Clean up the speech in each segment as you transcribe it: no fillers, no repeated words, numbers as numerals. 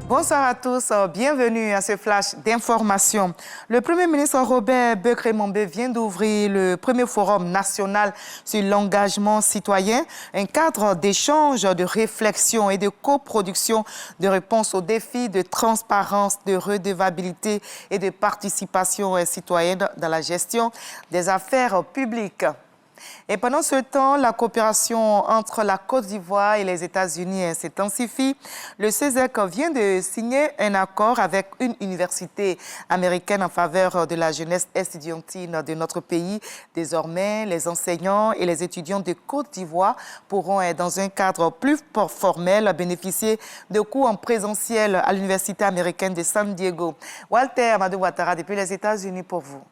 Bonsoir à tous, bienvenue à ce flash d'information. Le Premier ministre Robert Beuk-Remombe vient d'ouvrir le premier forum national sur l'engagement citoyen, un cadre d'échange, de réflexion et de coproduction de réponses aux défis de transparence, de redevabilité et de participation citoyenne dans la gestion des affaires publiques. Et pendant ce temps, la coopération entre la Côte d'Ivoire et les États-Unis s'intensifie. Le CESEC vient de signer un accord avec une université américaine en faveur de la jeunesse estudiantine de notre pays. Désormais, les enseignants et les étudiants de Côte d'Ivoire pourront, dans un cadre plus formel, bénéficier de cours en présentiel à l'université américaine de San Diego. Walter Amadou Ouattara, depuis les États-Unis pour vous.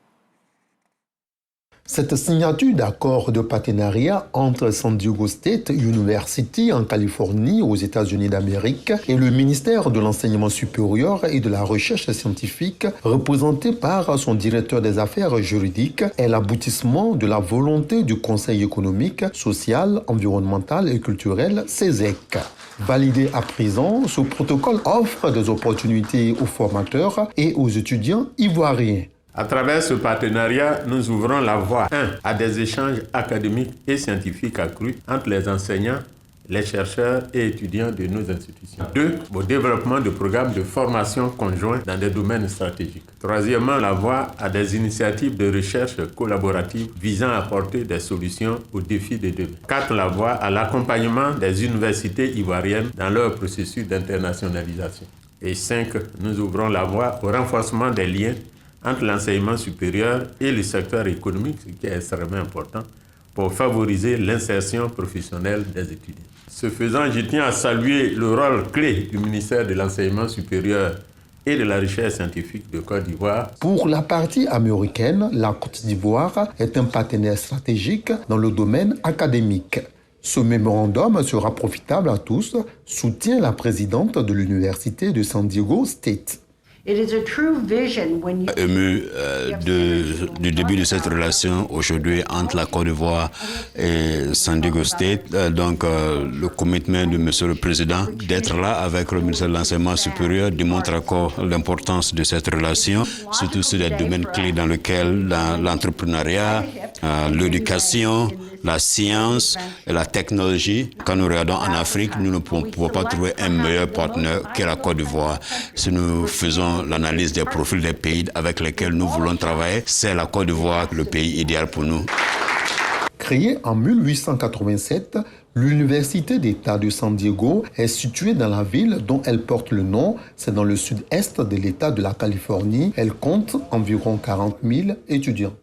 Cette signature d'accord de partenariat entre San Diego State University en Californie aux États-Unis d'Amérique et le ministère de l'Enseignement supérieur et de la Recherche scientifique, représenté par son directeur des affaires juridiques, est l'aboutissement de la volonté du Conseil économique, social, environnemental et culturel, CESEC. Validé à présent, ce protocole offre des opportunités aux formateurs et aux étudiants ivoiriens. À travers ce partenariat, nous ouvrons la voie 1 à des échanges académiques et scientifiques accrus entre les enseignants, les chercheurs et étudiants de nos institutions. 2. Au développement de programmes de formation conjoints dans des domaines stratégiques. 3. La voie à des initiatives de recherche collaborative visant à apporter des solutions aux défis de demain. 4. La voie à l'accompagnement des universités ivoiriennes dans leur processus d'internationalisation. Et 5. Nous ouvrons la voie au renforcement des liens entre l'enseignement supérieur et le secteur économique, ce qui est extrêmement important, pour favoriser l'insertion professionnelle des étudiants. Ce faisant, je tiens à saluer le rôle clé du ministère de l'Enseignement supérieur et de la Recherche scientifique de Côte d'Ivoire. Pour la partie américaine, la Côte d'Ivoire est un partenaire stratégique dans le domaine académique. Ce mémorandum sera profitable à tous, soutient la présidente de l'Université de San Diego State. Ému du début de cette relation aujourd'hui entre la Côte d'Ivoire et San Diego State, le commitment de Monsieur le Président d'être là avec le ministère de l'Enseignement supérieur démontre encore l'importance de cette relation, surtout sur les domaines clés dans lesquels l'entrepreneuriat, l'éducation, la science et la technologie. Quand nous regardons en Afrique, nous ne pouvons pas trouver un meilleur partenaire que la Côte d'Ivoire. Si nous faisons l'analyse des profils des pays avec lesquels nous voulons travailler, c'est la Côte d'Ivoire le pays idéal pour nous. Créée en 1887, l'Université d'État de San Diego est située dans la ville dont elle porte le nom. C'est dans le sud-est de l'État de la Californie. Elle compte environ 40 000 étudiants.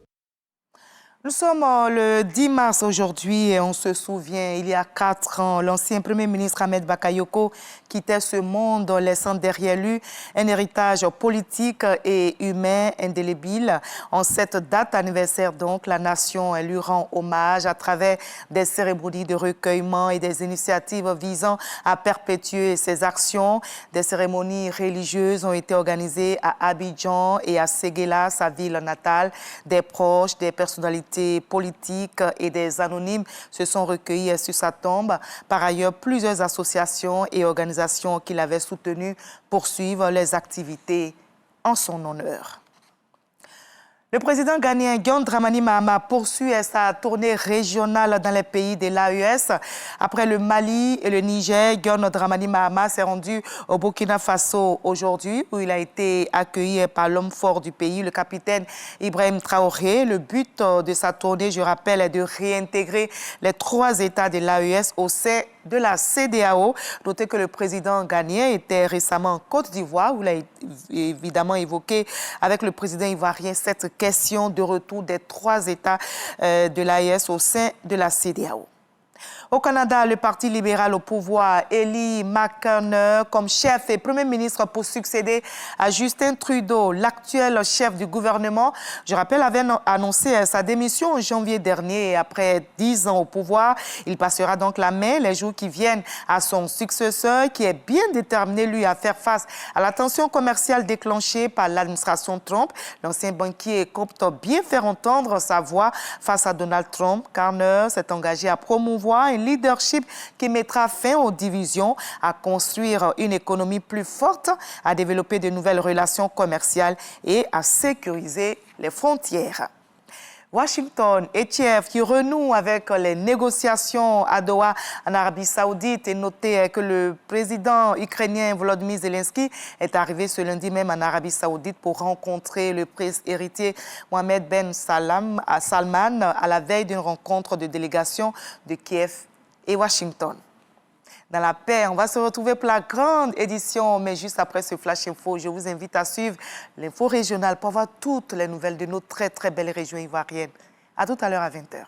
Nous sommes le 10 mars aujourd'hui et on se souvient, il y a 4 ans, l'ancien Premier ministre Ahmed Bakayoko quittait ce monde laissant derrière lui un héritage politique et humain indélébile. En cette date anniversaire, donc, la nation lui rend hommage à travers des cérémonies de recueillement et des initiatives visant à perpétuer ses actions. Des cérémonies religieuses ont été organisées à Abidjan et à Séguéla, sa ville natale. Des proches, des personnalités politiques et des anonymes se sont recueillis sur sa tombe. Par ailleurs, plusieurs associations et organisations qui l'avaient soutenu poursuivent les activités en son honneur. Le président ghanéen John Dramani Mahama poursuit sa tournée régionale dans les pays de l'AES. Après le Mali et le Niger, John Dramani Mahama s'est rendu au Burkina Faso aujourd'hui, où il a été accueilli par l'homme fort du pays, le capitaine Ibrahim Traoré. Le but de sa tournée, je rappelle, est de réintégrer les 3 États de l'AES au sein de la CEDEAO. Notez que le président ghanéen était récemment en Côte d'Ivoire, où il a évidemment évoqué avec le président ivoirien cette question de retour des 3 États de l'AES au sein de la CEDEAO. Au Canada, le Parti libéral au pouvoir élit McConnell comme chef et premier ministre pour succéder à Justin Trudeau, l'actuel chef du gouvernement. Je rappelle, avait annoncé sa démission en janvier dernier et après 10 ans au pouvoir, il passera donc la main les jours qui viennent à son successeur qui est bien déterminé, lui, à faire face à la tension commerciale déclenchée par l'administration Trump. L'ancien banquier compte bien faire entendre sa voix face à Donald Trump. Carner s'est engagé à promouvoir promouvoir un leadership qui mettra fin aux divisions, à construire une économie plus forte, à développer de nouvelles relations commerciales et à sécuriser les frontières. Washington et Kiev qui renouent avec les négociations à Doha en Arabie Saoudite et notez que le président ukrainien Volodymyr Zelensky est arrivé ce lundi même en Arabie Saoudite pour rencontrer le prince héritier Mohammed Ben Salman à la veille d'une rencontre de délégation de Kiev et Washington. Dans la paix, on va se retrouver pour la grande édition, mais juste après ce Flash Info, je vous invite à suivre l'info régionale pour avoir toutes les nouvelles de nos très belles régions ivoiriennes. À tout à l'heure à 20h.